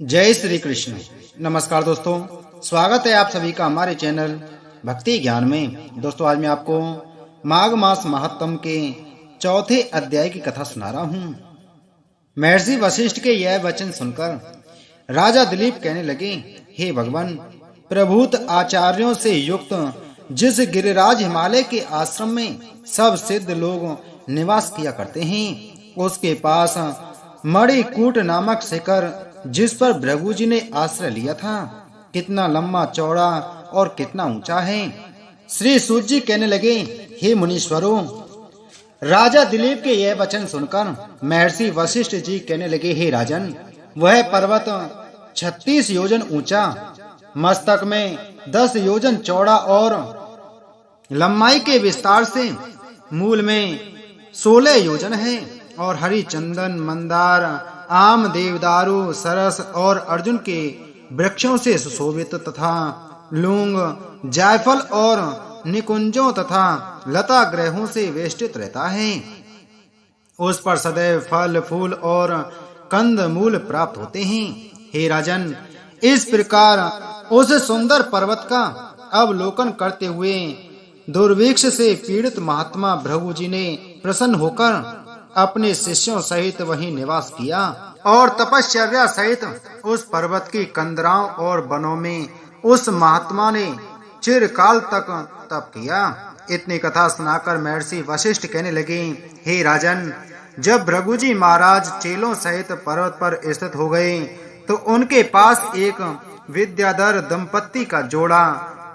जय श्री कृष्ण। नमस्कार दोस्तों, स्वागत है आप सभी का हमारे चैनल भक्ति ज्ञान में। दोस्तों, आज मैं आपको माघ मास महात्म के चौथे अध्याय की कथा सुना रहा हूँ। महर्षि वशिष्ठ के यह वचन सुनकर राजा दिलीप कहने लगे, हे भगवान, प्रभूत आचार्यों से युक्त जिस गिरिराज हिमालय के आश्रम में सब सिद्ध लोग निवास किया करते हैं, उसके पास मणिकूट नामक शिखर जिस पर भृगु जी ने आश्रय लिया था, कितना लंबा चौड़ा और कितना ऊंचा है। श्री सूत जी कहने लगे, हे मुनीश्वरों, राजा दिलीप के यह वचन सुनकर महर्षि वशिष्ठ जी कहने लगे, हे राजन, वह पर्वत 36 योजन ऊंचा, मस्तक में 10 योजन चौड़ा और लंबाई के विस्तार से मूल में 16 योजन है, और हरि चंदन, मंदार, आम, देवदारू, सरस और अर्जुन के वृक्षों से सुशोभित तथा लूंग, जायफल और निकुंजों तथा लता ग्रहों से वेष्टित रहता है। उस पर सदैव फल, फूल और कंद मूल प्राप्त होते हैं। हे राजन, इस प्रकार उस सुंदर पर्वत का अवलोकन करते हुए दुर्भिक्ष से पीड़ित महात्मा भृगु जी ने प्रसन्न होकर अपने शिष्यों सहित वहीं निवास किया और तपश्चर्या सहित उस पर्वत की कंदराओं और वनों में उस महात्मा ने चिरकाल तक तप किया। इतनी कथा सुनाकर महर्षि वशिष्ठ कहने लगे, हे राजन, जब भृगु जी महाराज चेलों सहित पर्वत पर स्थित हो गए तो उनके पास एक विद्याधर दंपत्ति का जोड़ा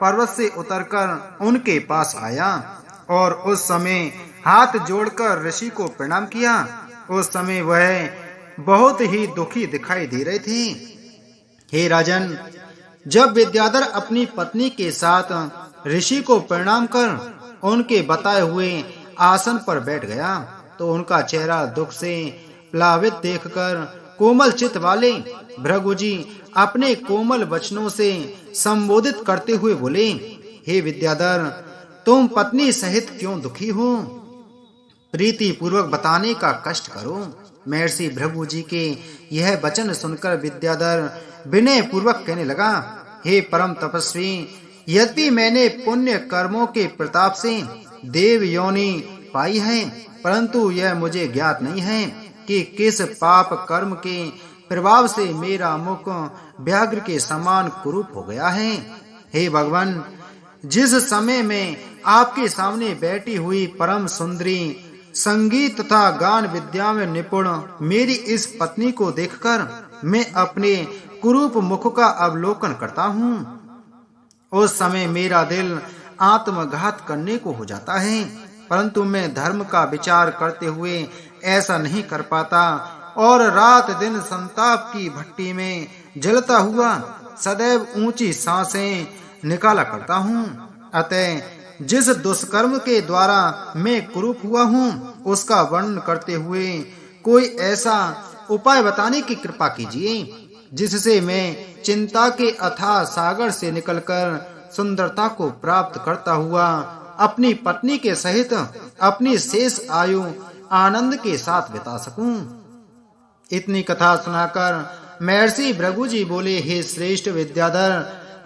पर्वत से उतरकर उनके पास आया और उस समय हाथ जोड़कर ऋषि को प्रणाम किया। उस समय वह बहुत ही दुखी दिखाई दे रहे थे। हे राजन, जब विद्याधर अपनी पत्नी के साथ ऋषि को प्रणाम कर उनके बताए हुए आसन पर बैठ गया तो उनका चेहरा दुख से प्लावित देखकर कोमल चित्त वाले भृगु जी अपने कोमल वचनों से संबोधित करते हुए बोले, हे विद्याधर, तुम पत्नी सहित क्यों दुखी हो? प्रीति पूर्वक बताने का कष्ट करो। महर्षि भृगु जी के यह वचन सुनकर विद्याधर विनय पूर्वक कहने लगा, हे परम तपस्वी, यद्यपि मैंने पुण्य कर्मों के प्रताप से देव योनि पाई है, परंतु यह मुझे ज्ञात नहीं है कि किस पाप कर्म के प्रभाव से मेरा मुख व्याघ्र के समान कुरूप हो गया है। हे भगवान, जिस समय में आपके सामने बैठी हुई परम सुंदरी, संगीत तथा गान विद्या में निपुण मेरी इस पत्नी को देखकर मैं अपने कुरूप मुख का अवलोकन करता हूँ, उस समय मेरा दिल आत्मघात करने को हो जाता है, परंतु मैं धर्म का विचार करते हुए ऐसा नहीं कर पाता और रात दिन संताप की भट्टी में जलता हुआ सदैव ऊंची सांसें निकाला करता हूँ। अतः जिस दुष्कर्म के द्वारा मैं कुरूप हुआ हूँ उसका वर्णन करते हुए कोई ऐसा उपाय बताने की कृपा कीजिए जिससे मैं चिंता के अथाह सागर से निकलकर सुंदरता को प्राप्त करता हुआ अपनी पत्नी के सहित अपनी शेष आयु आनंद के साथ बिता सकूं। इतनी कथा सुनाकर महर्षि भृगु जी बोले, हे श्रेष्ठ विद्याधर,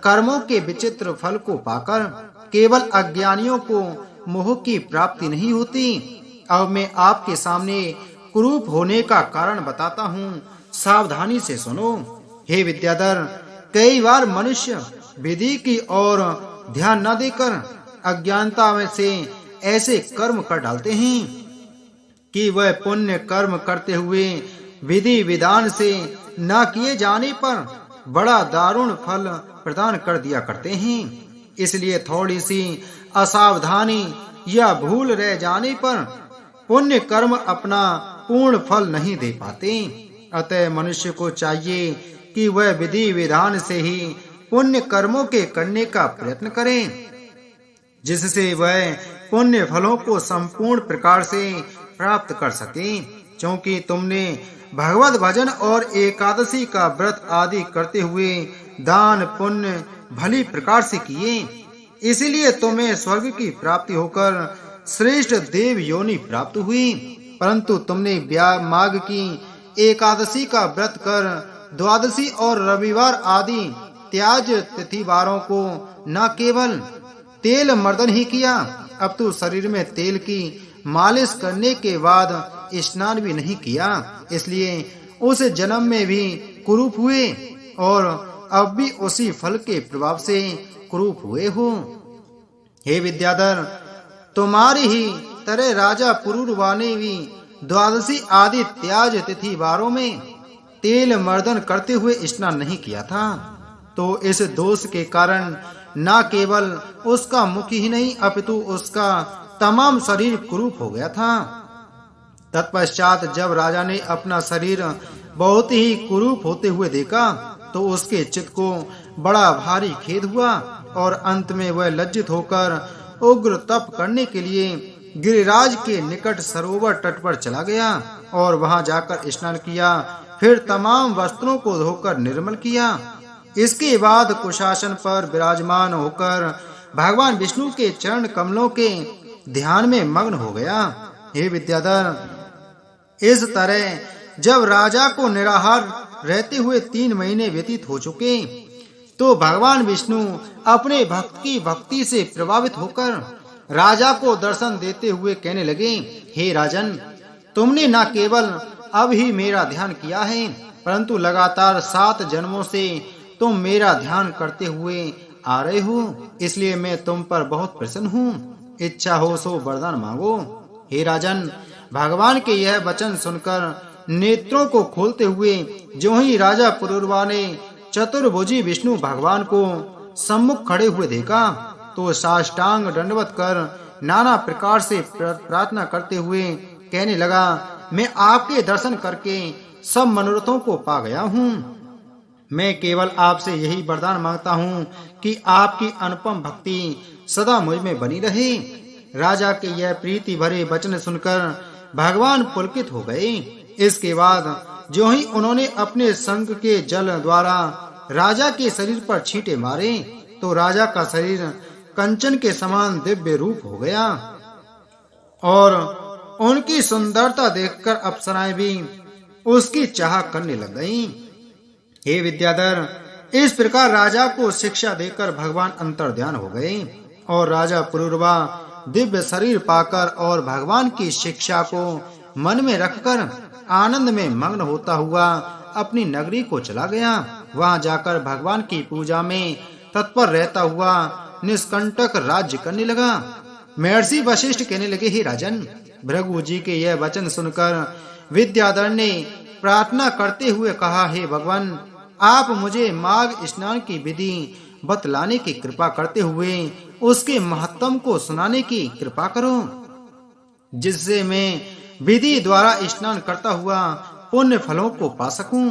कर्मों के विचित्र फल को पाकर केवल अज्ञानियों को मोह की प्राप्ति नहीं होती। अब मैं आपके सामने कुरूप होने का कारण बताता हूँ, सावधानी से सुनो। हे विद्याधर, कई बार मनुष्य विधि की ओर ध्यान न देकर अज्ञानता में से ऐसे कर्म कर डालते हैं कि वह पुण्य कर्म करते हुए विधि विधान से न किए जाने पर बड़ा दारुण फल प्रदान कर दिया करते हैं। इसलिए थोड़ी सी असावधानी या भूल रह जाने पर पुण्य कर्म अपना पूर्ण फल नहीं दे पाते। अतः मनुष्य को चाहिए कि वह विधि विधान से ही पुण्य कर्मों के करने का प्रयत्न करे, जिससे वह पुण्य फलों को संपूर्ण प्रकार से प्राप्त कर सके। क्योंकि तुमने भगवत भजन और एकादशी का व्रत आदि करते हुए दान पुण्य भली प्रकार से किए, इसलिए तुम्हें स्वर्ग की प्राप्ति होकर श्रेष्ठ देव योनि प्राप्त हुई। परंतु तुमने माघ की एकादशी का व्रत कर द्वादशी और रविवार आदि त्याज तिथिवारों को न केवल तेल मर्दन ही किया, अब तो शरीर में तेल की मालिश करने के बाद स्नान भी नहीं किया, इसलिए उस जन्म में भी कुरूप हुए और अब भी उसी फल के प्रभाव से कुरूप हुए हो। हे विद्याधर, तुम्हारी ही तरह राजा पुरूरवा ने भी द्वादशी आदि त्याज तिथिवारों में तेल मर्दन करते हुए स्नान नहीं किया था, तो इस दोष के कारण न केवल उसका मुख ही नहीं अपितु उसका तमाम शरीर कुरूप हो गया था। तत्पश्चात जब राजा ने अपना शरीर बहुत ही कुरूप होते हुए देखा तो उसके चित्त को बड़ा भारी खेद हुआ और अंत में वह लज्जित होकर उग्र तप करने के लिए गिरिराज के निकट सरोवर तट पर चला गया और वहां जाकर स्नान किया, फिर तमाम वस्त्रों को धोकर निर्मल किया। इसके बाद कुशासन पर विराजमान होकर भगवान विष्णु के चरण कमलों के ध्यान में मग्न हो गया। हे विद्याधर, इस तरह जब राजा को निराहार रहते हुए 3 महीने व्यतीत हो चुके तो भगवान विष्णु अपने भक्त की भक्ति से प्रभावित होकर राजा को दर्शन देते हुए कहने लगे, हे राजन, तुमने न केवल अब ही मेरा ध्यान किया है परंतु लगातार 7 जन्मों से तुम मेरा ध्यान करते हुए आ रहे हो, इसलिए मैं तुम पर बहुत प्रसन्न हूँ। इच्छा हो सो वरदान मांगो। हे राजन, भगवान के यह वचन सुनकर नेत्रों को खोलते हुए जो ही राजा पुरूरवा ने चतुर्भुजी विष्णु भगवान को सम्मुख खड़े हुए देखा तो साष्टांग दंडवत कर नाना प्रकार से प्रार्थना करते हुए कहने लगा, मैं आपके दर्शन करके सब मनोरथों को पा गया हूँ। मैं केवल आपसे यही वरदान मांगता हूँ कि आपकी अनुपम भक्ति सदा मुझ में बनी रहे। राजा के यह प्रीति भरे वचन सुनकर भगवान पुलकित हो गए। इसके बाद जो ही उन्होंने अपने शंख के जल द्वारा राजा के शरीर पर छींटे मारे तो राजा का शरीर कंचन के समान दिव्य रूप हो गया और उनकी सुंदरता देखकर अप्सराएं भी उसकी चाह करने लग गईं। हे विद्याधर, इस प्रकार राजा को शिक्षा देकर भगवान अंतर्ध्यान हो गए और राजा पुरूरवा दिव्य शरीर पाकर और भगवान की शिक्षा को मन में रखकर आनंद में मग्न होता हुआ अपनी नगरी को चला गया। वहां जाकर भगवान की पूजा में तत्पर रहता हुआ निष्कंटक राज्य करने लगा। महर्षि वशिष्ठ कहने लगे, हे राजन, भृगु जी के यह वचन सुनकर विद्याधर ने प्रार्थना करते हुए कहा, हे भगवान, आप मुझे माघ स्नान की विधि बतलाने की कृपा करते हुए उसके महत्व को सुनाने की कृपा करो, जिससे मैं विधि द्वारा स्नान करता हुआ पुण्य फलों को पा सकूं।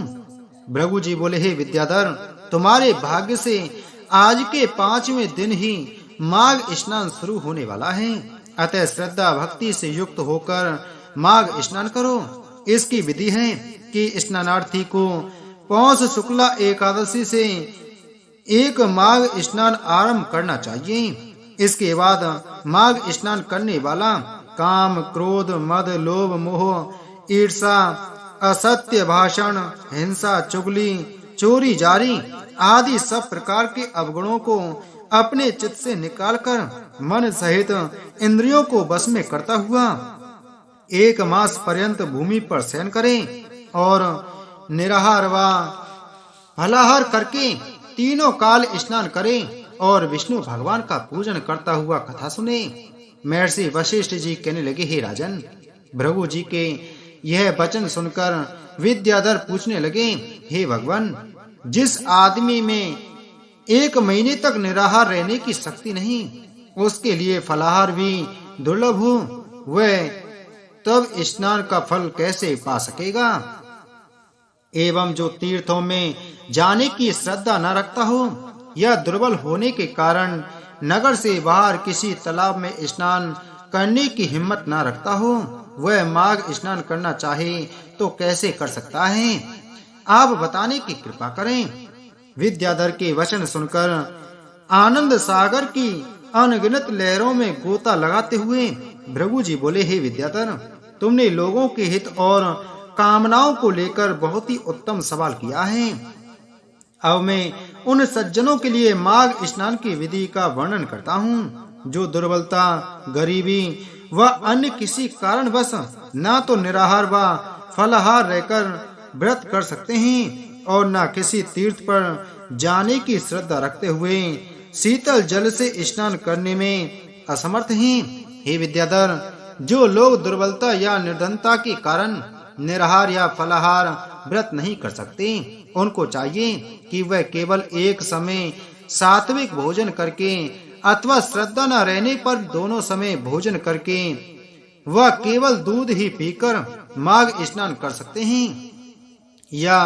भृगु जी बोले, हे विद्याधर, तुम्हारे भाग्य से आज के 5वें दिन ही माघ स्नान शुरू होने वाला है, अतः श्रद्धा भक्ति से युक्त होकर माघ स्नान करो। इसकी विधि है कि स्नानार्थी को पौष शुक्ला एकादशी से एक माघ स्नान आरंभ करना चाहिए। इसके बाद माघ स्नान करने वाला काम, क्रोध, मद, लोभ, मोह, ईर्षा, असत्य भाषण, हिंसा, चुगली, चोरी जारी आदि सब प्रकार के अवगुणों को अपने चित्त से निकालकर मन सहित इंद्रियों को वश में करता हुआ 1 मास पर्यंत भूमि पर शयन करे और निराहार व फलाहार करके तीनों काल स्नान करे और विष्णु भगवान का पूजन करता हुआ कथा सुने। महर्षि वशिष्ठ जी कहने लगे, हे राजन, भृगु जी के यह वचन सुनकर विद्याधर पूछने लगे, हे भगवान, जिस आदमी में 1 महीने तक निराहार रहने की शक्ति नहीं, उसके लिए फलाहार भी दुर्लभ हो, वह तब स्नान का फल कैसे पा सकेगा? एवं जो तीर्थों में जाने की श्रद्धा न रखता हो या दुर्बल होने के कारण नगर से बाहर किसी तालाब में स्नान करने की हिम्मत न रखता हो, वह माघ स्नान करना चाहे तो कैसे कर सकता है? आप बताने की कृपा करें। विद्याधर के वचन सुनकर आनंद सागर की अनगिनत लहरों में गोता लगाते हुए भृगु जी बोले, हे विद्याधर, तुमने लोगों के हित और कामनाओं को लेकर बहुत ही उत्तम सवाल किया है। अब मैं उन सज्जनों के लिए माघ स्नान की विधि का वर्णन करता हूँ, जो दुर्बलता, गरीबी व अन्य किसी कारणवश न तो निराहार व फलाहार रहकर व्रत कर सकते हैं और न किसी तीर्थ पर जाने की श्रद्धा रखते हुए शीतल जल से स्नान करने में असमर्थ हैं। हे विद्याधर, जो लोग दुर्बलता या निर्धनता के कारण निराहार या फलाहार व्रत नहीं कर सकते, उनको चाहिए कि वह केवल एक समय सात्विक भोजन करके अथवा श्रद्धा न रहने पर दोनों समय भोजन करके वह केवल दूध ही पीकर माघ स्नान कर सकते हैं। या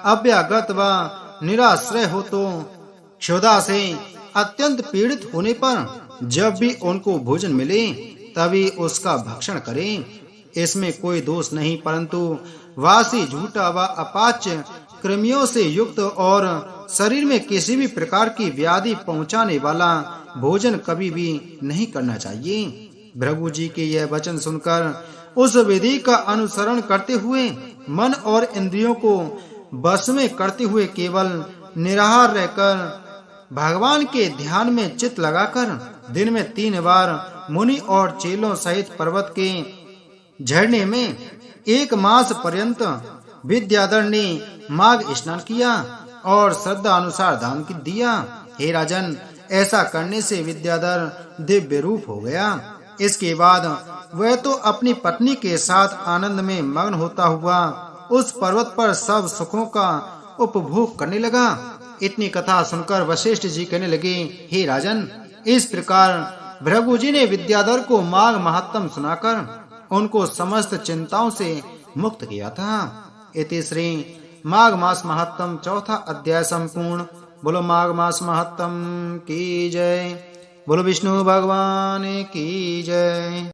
अभ्यागत व निराश्रय हो तो क्षुधा से अत्यंत पीड़ित होने पर जब भी उनको भोजन मिले तभी उसका भक्षण करें। इसमें कोई दोष नहीं, परंतु वासी, झूठा व अपाच्य कृमियों से युक्त और शरीर में किसी भी प्रकार की व्याधि पहुंचाने वाला भोजन कभी भी नहीं करना चाहिए। भृगु जी के यह वचन सुनकर उस विधि का अनुसरण करते हुए मन और इंद्रियों को बस में करते हुए केवल निराहार रहकर भगवान के ध्यान में चित्त लगाकर दिन में 3 बार मुनि और चेलों सहित पर्वत के झरने में 1 मास पर्यंत विद्याधर ने माघ स्नान किया और श्रद्धा अनुसार दान दिया। हे राजन, ऐसा करने से विद्याधर दिव्य रूप हो गया। इसके बाद वह तो अपनी पत्नी के साथ आनंद में मग्न होता हुआ उस पर्वत पर सब सुखों का उपभोग करने लगा। इतनी कथा सुनकर वशिष्ठ जी कहने लगे, हे राजन, इस प्रकार भृगु जी ने विद्याधर को माघ महात्म सुनाकर उनको समस्त चिंताओं से मुक्त किया था। इति श्री माघ मास महात्म 4था अध्याय संपूर्ण। बोलो माघ मास महात्म की जय। बोलो विष्णु भगवान की जय।